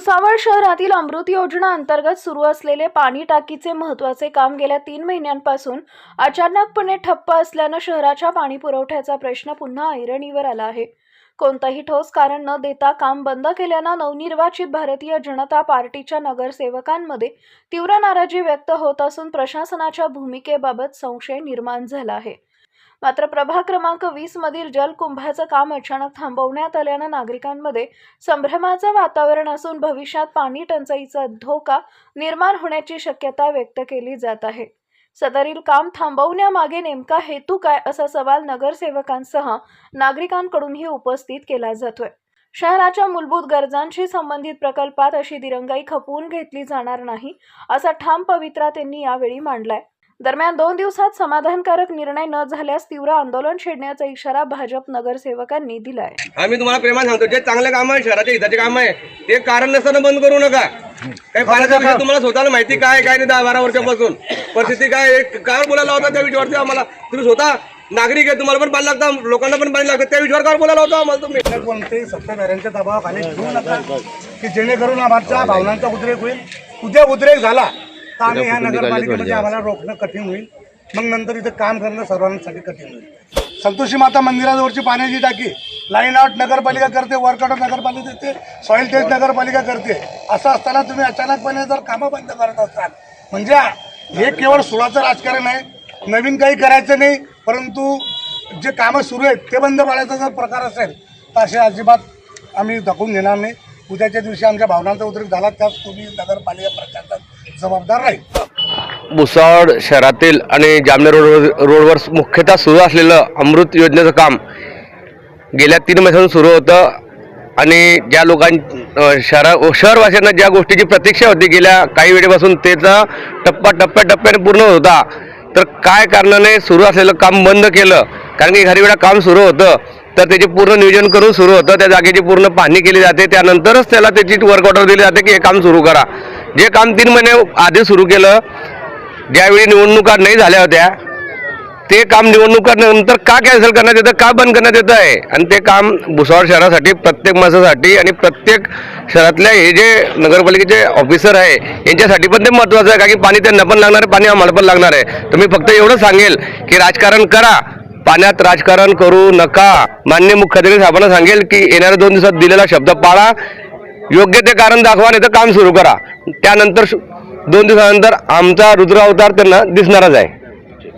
भुसावळ शहरातील अमृत योजना अंतर्गत सुरू असलेले पाणी टाकीचे महत्त्वाचे काम गेल्या 3 महिन्यांपासून अचानकपणे ठप्प असल्याने शहराच्या पाणी पुरवठ्याचा प्रश्न पुन्हा ऐरणीवर आला आहे। कोणताही ठोस कारण न देता काम बंद केल्याने नवनिर्वाचित भारतीय जनता पार्टीच्या नगरसेवकांमध्ये तीव्र नाराजी व्यक्त होत असून प्रशासनाच्या भूमिकेबाबत संशय निर्माण झाला आहे। मात्र प्रभाग क्रमांक 20 मधील जलकुंभाचं काम अचानक थांबवण्यात आल्याने नागरिकांमध्ये संभ्रमाचं वातावरण असून भविष्यात पाणी टंचाईचा धोका निर्माण होण्याची शक्यता व्यक्त केली जात आहे। सदरील काम थांबवण्यामागे नेमका हेतू काय असा सवाल नगरसेवकांसह नागरिकांकडूनही उपस्थित केला जातोय। शहराच्या मूलभूत गरजांशी संबंधित प्रकल्पात अशी दिरंगाई खपवून घेतली जाणार नाही असा ठाम पवित्रा त्यांनी यावेळी मांडलाय। दरम्यान 2 दिवसात समाधानकारक निर्णय न झाल्यास तीव्र आंदोलन छेडण्याचा इशारा भाजप नगरसेवकांनी दिलाय। आम्ही तुम्हाला प्रेमाने सांगतो, जे चांगले काम आहे, शहराच्या हिताचे काम आहे, ते कारण नसताना बंद करू नका। काही पाण्याचा विषय तुम्हाला स्वतःला माहिती काय काय नाही, 10-12 वर्षापासून परिस्थिती काय काय बोलायला होता त्या विषयावरती आम्हाला तुम्ही स्वतः नागरिक आहे, तुम्हाला पण पाणी लागतं, लोकांना पण पाणी लागतं, त्या विषयावर काय बोलायला होता आम्हाला तुम्ही? कोणतेही सत्ताधाऱ्यांच्या दबावाखाली ठेवू नका की जेणेकरून आमच्या भावनांचा उद्रेक होईल। उद्या उद्रेक झाला तर आम्ही ह्या नगरपालिकेमध्ये आम्हाला रोखणं कठीण होईल, मग नंतर इथं काम करणं सर्वांसाठी कठीण होईल। संतोषी माता मंदिराजवळची पाण्याची टाकी लाईन आउट नगरपालिका करते, वर्कआउट नगरपालिका देते, सॉईल टेस्ट नगरपालिका करते। असं असताना तुम्ही अचानकपणे जर कामं बंद करत असाल म्हणजे हे केवळ सुडाचं राजकारण आहे, नवीन काही करायचं नाही, परंतु जे कामं सुरू आहेत ते बंद पाडायचा जर प्रकार असेल तर असे अजिबात आम्ही दाखवून देणार नाही। उद्याच्या दिवशी आमच्या भावनांचा उद्रेक झाला त्यास तुम्ही नगरपालिका प्रशासन जबाबदार राहील। भुसावळ शहरातील आणि जामनेर रोडवर मुख्यतः सुरू असलेलं अमृत योजनेचं काम गेल्या 3 महिन्यापासून सुरू होतं आणि ज्या शहरवासियांना ज्या गोष्टीची प्रतीक्षा होती गेल्या काही वेळेपासून त्याचा टप्प्याटप्प्याने पूर्ण होता, तर काय कारणाने सुरू असलेलं काम बंद केलं? कारण की एखादी वेळा काम सुरू होतं तर त्याचे पूर्ण नियोजन करून सुरू होतं, त्या जागेची पूर्ण पाहणी केली जाते, त्यानंतरच त्याला त्याची वर्क ऑर्डर दिली जाते की हे काम सुरू करा। जे काम 3 महिने आधी सुरू केलं, ज्यावेळी निवडणुका नाही झाल्या होत्या, ते काम निवडणुकानंतर का कॅन्सल करण्यात येतं, का बंद करण्यात येतं आहे? आणि ते काम भुसावळ शहरासाठी, प्रत्येक माणसासाठी आणि प्रत्येक शहरातल्या हे जे नगरपालिकेचे ऑफिसर आहे यांच्यासाठी पण ते महत्त्वाचं आहे, कारण की पाणी त्यांना पण लागणार आहे, पाणी आम्हाला पण लागणार आहे। तर मी फक्त एवढं सांगेल की राजकारण करा, पाण्यात राजकारण करू नका। माननीय मुख्याधिकारी साहेबांना सांगेल की येणाऱ्या 2 दिवसात दिलेला शब्द पाळा, योग्य ते कारण दाखवा, नाही तर काम सुरू करा। त्यानंतर 2 दिवसानंतर आमचा रुद्र अवतार त्यांना दिसणारच आहे।